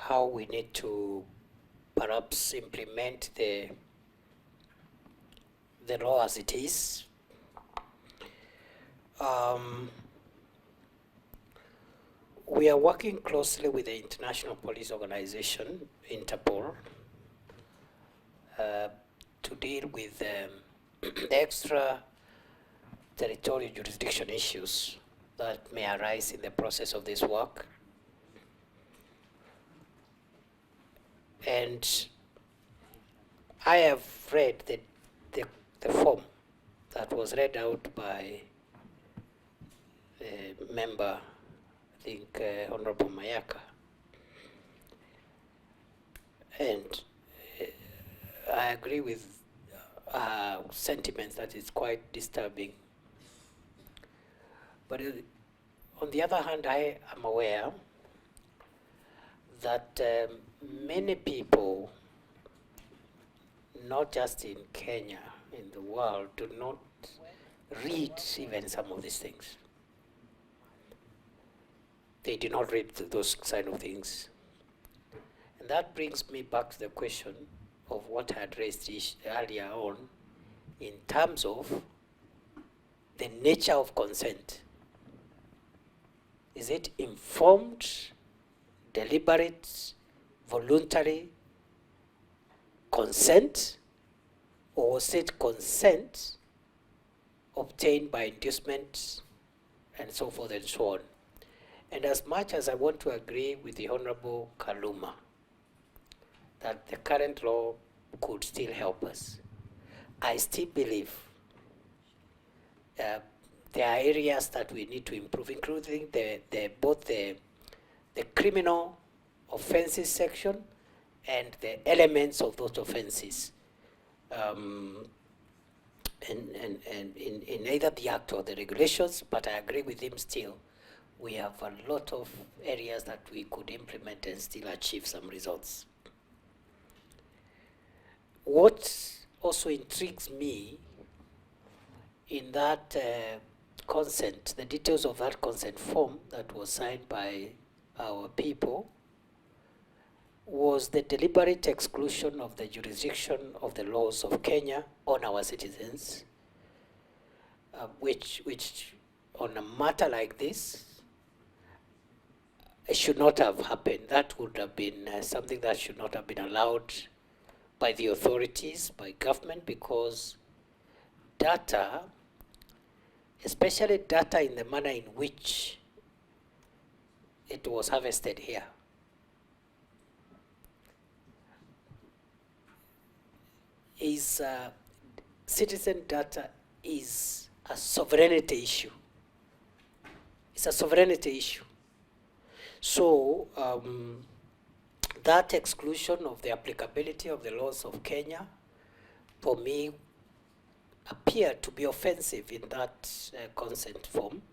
how we need to perhaps implement the law as it is. We are working closely with the International Police Organization, Interpol, to deal with the extra territorial jurisdiction issues that may arise in the process of this work. And I have read the form that was read out by the member, I think Honorable Mayaka. And I agree with sentiments that is quite disturbing. But on the other hand, I am aware that many people, not just in Kenya, in the world, do not read even some of these things. They do not read those kind of things. And that brings me back to the question of what I had raised earlier on in terms of the nature of consent. Is it informed, deliberate, voluntary consent, or was it consent obtained by inducement and so forth and so on? And as much as I want to agree with the Honorable Kaluma that the current law could still help us, I still believe there are areas that we need to improve, including both the criminal offenses section and the elements of those offenses, in either the act or the regulations. But I agree with him still. We have a lot of areas that we could implement and still achieve some results. What also intrigues me in that consent, the details of that consent form that was signed by our people, was the deliberate exclusion of the jurisdiction of the laws of Kenya on our citizens, which on a matter like this, it should not have happened. That would have been something that should not have been allowed by the authorities, by government, because data, especially data in the manner in which it was harvested here, is citizen data is a sovereignty issue. It's a sovereignty issue. So that exclusion of the applicability of the laws of Kenya, for me, appeared to be offensive in that consent form.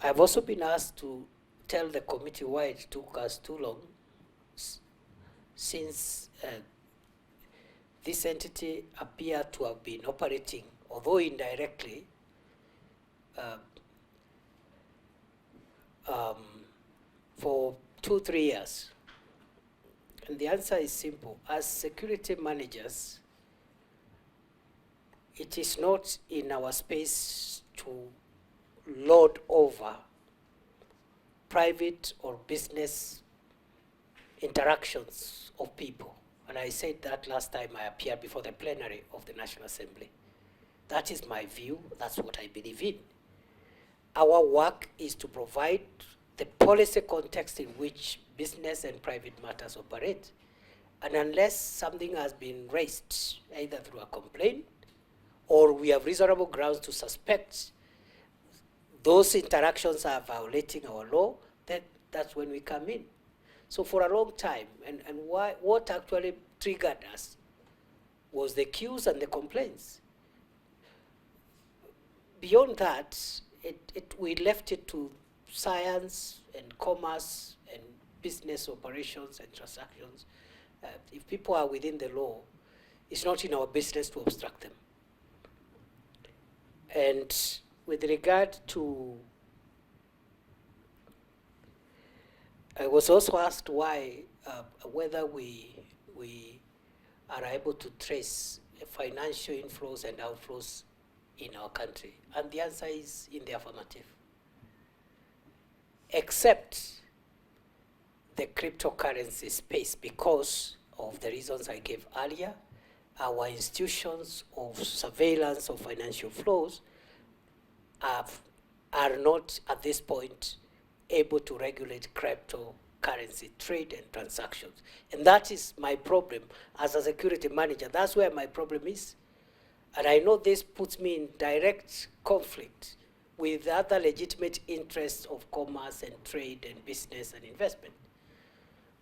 I've also been asked to tell the committee why it took us too long, since this entity appeared to have been operating, although indirectly, for 2-3 years. And the answer is simple. As security managers, it is not in our space to lord over private or business interactions of people. And I said that last time I appeared before the plenary of the National Assembly. That is my view. That's what I believe in. Our work is to provide the policy context in which business and private matters operate. And unless something has been raised, either through a complaint or we have reasonable grounds to suspect those interactions are violating our law, that's when we come in. So for a long time, and what actually triggered us was the queues and the complaints. Beyond that, we left it to science and commerce and business operations and transactions. If people are within the law, it's not in our business to obstruct them. And with regard to I was also asked why, whether we are able to trace financial inflows and outflows in our country. And the answer is in the affirmative. Except the cryptocurrency space, because of the reasons I gave earlier, our institutions of surveillance of financial flows are not at this point able to regulate cryptocurrency trade and transactions. And that is my problem as a security manager. That's where my problem is. And I know this puts me in direct conflict with other legitimate interests of commerce and trade and business and investment.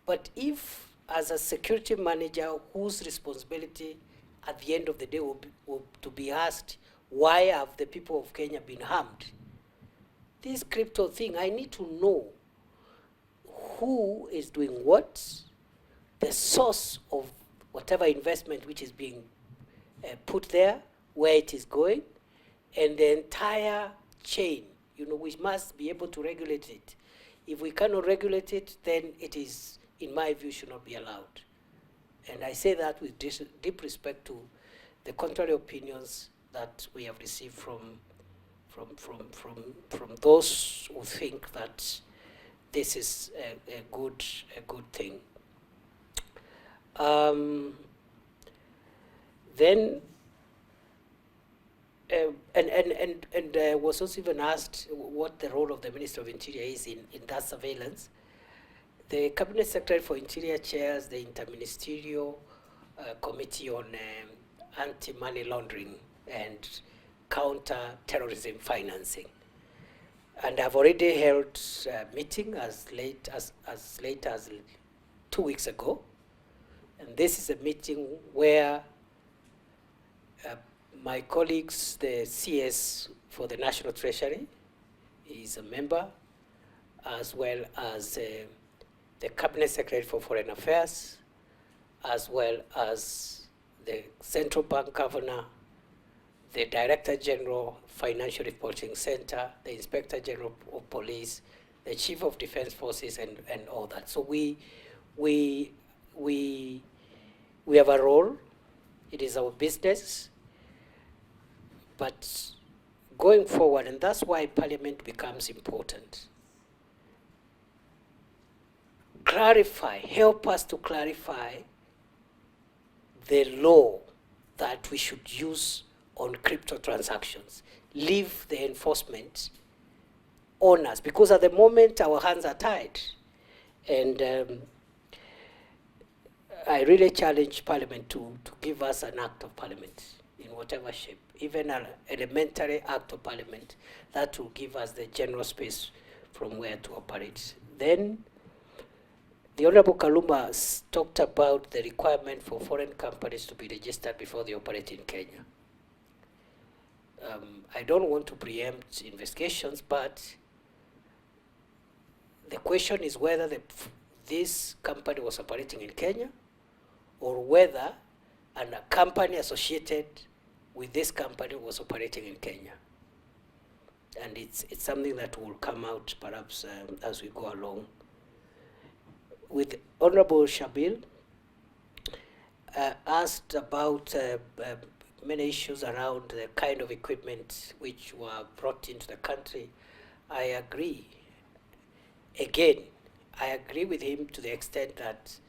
But if, as a security manager whose responsibility at the end of the day will to be asked, why have the people of Kenya been harmed? This crypto thing, I need to know who is doing what, the source of whatever investment which is being put there, where it is going, and the entire chain. You know, we must be able to regulate it. If we cannot regulate it, then it is, in my view, should not be allowed. And I say that with deep respect to the contrary opinions that we have received from those who think that this is a good thing. Then and was also even asked what the role of the Minister of Interior is in that surveillance. The Cabinet Secretary for Interior chairs the Interministerial Committee on Anti-Money Laundering and Counter-Terrorism Financing. And I've already held a meeting as late as 2 weeks ago. And this is a meeting where my colleagues, the CS for the National Treasury is a member, as well as the Cabinet Secretary for Foreign Affairs, as well as the Central Bank Governor, the Director General Financial Reporting Center, the Inspector General of Police, the Chief of Defense Forces, and all that. So we have a role. It is our business. But going forward, and that's why Parliament becomes important, help us to clarify the law that we should use on crypto transactions. Leave the enforcement on us, because at the moment our hands are tied. And I really challenge Parliament to give us an act of Parliament in whatever shape, even an elementary act of Parliament that will give us the general space from where to operate. Then the Honorable Kaluma talked about the requirement for foreign companies to be registered before they operate in Kenya. I don't want to preempt investigations, but the question is whether this company was operating in Kenya, or whether a company associated with this company was operating in Kenya. And it's something that will come out perhaps as we go along. With Honorable Shabil asked about many issues around the kind of equipment which were brought into the country. I agree. Again, I agree with him to the extent that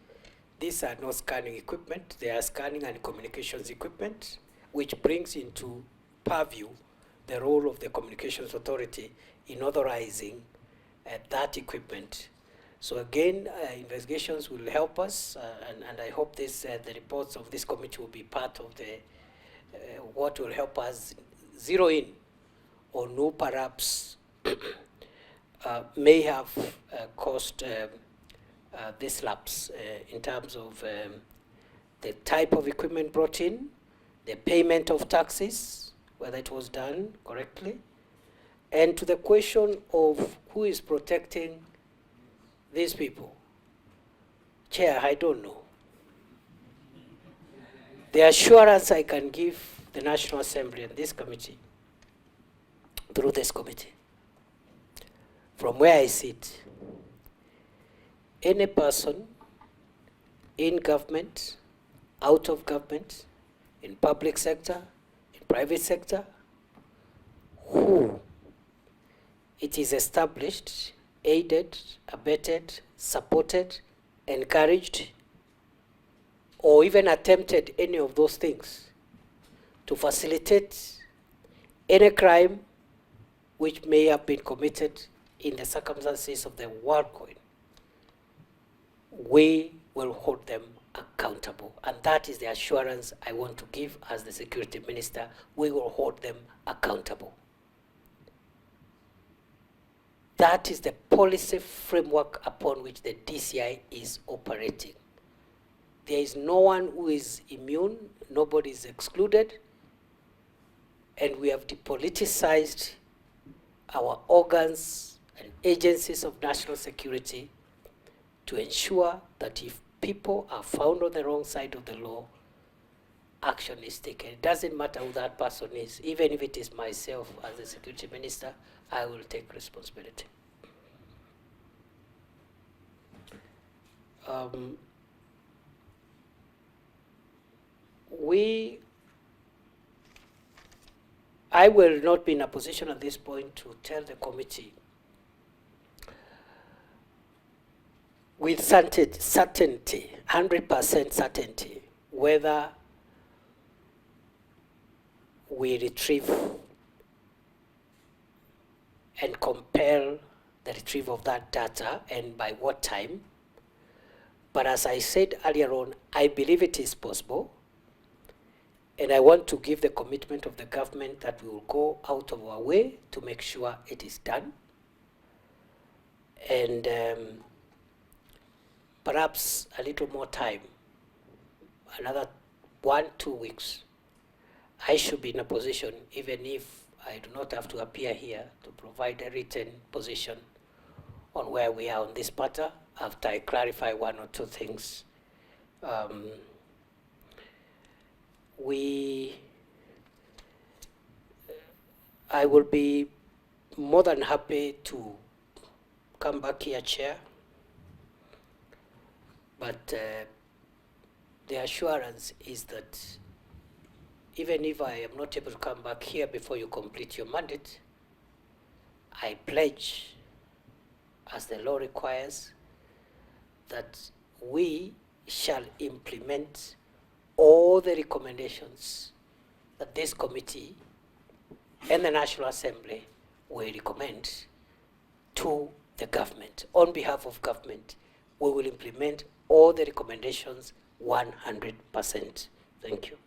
these are not scanning equipment, they are scanning and communications equipment, which brings into purview the role of the Communications Authority in authorizing that equipment. So again, investigations will help us, and I hope this the reports of this committee will be part of the what will help us zero in on who perhaps may have caused this lapse in terms of the type of equipment brought in, the payment of taxes, whether it was done correctly, and to the question of who is protecting these people. Chair, I don't know. The assurance I can give the National Assembly and this committee, through this committee, from where I sit, any person in government, out of government, in public sector, in private sector, who it is established, aided, abetted, supported, encouraged, or even attempted any of those things to facilitate any crime which may have been committed in the circumstances of the WorldCoin, we will hold them accountable. And that is the assurance I want to give as the Security Minister. We will hold them accountable. That is the policy framework upon which the DCI is operating. There is no one who is immune, nobody is excluded, and we have depoliticized our organs and agencies of national security to ensure that if people are found on the wrong side of the law, action is taken. It doesn't matter who that person is. Even if it is myself as the Security Minister, I will take responsibility. I will not be in a position at this point to tell the committee with certainty, 100% certainty, whether we retrieve and compel the retrieval of that data and by what time. But as I said earlier on, I believe it is possible. And I want to give the commitment of the government that we will go out of our way to make sure it is done. And perhaps a little more time, another 1-2 weeks, I should be in a position, even if I do not have to appear here, to provide a written position on where we are on this matter after I clarify 1 or 2 things. I will be more than happy to come back here, Chair, but the assurance is that even if I am not able to come back here before you complete your mandate, I pledge, as the law requires, that we shall implement all the recommendations that this committee and the National Assembly will recommend to the government. On behalf of government, we will implement all the recommendations 100%. Thank you.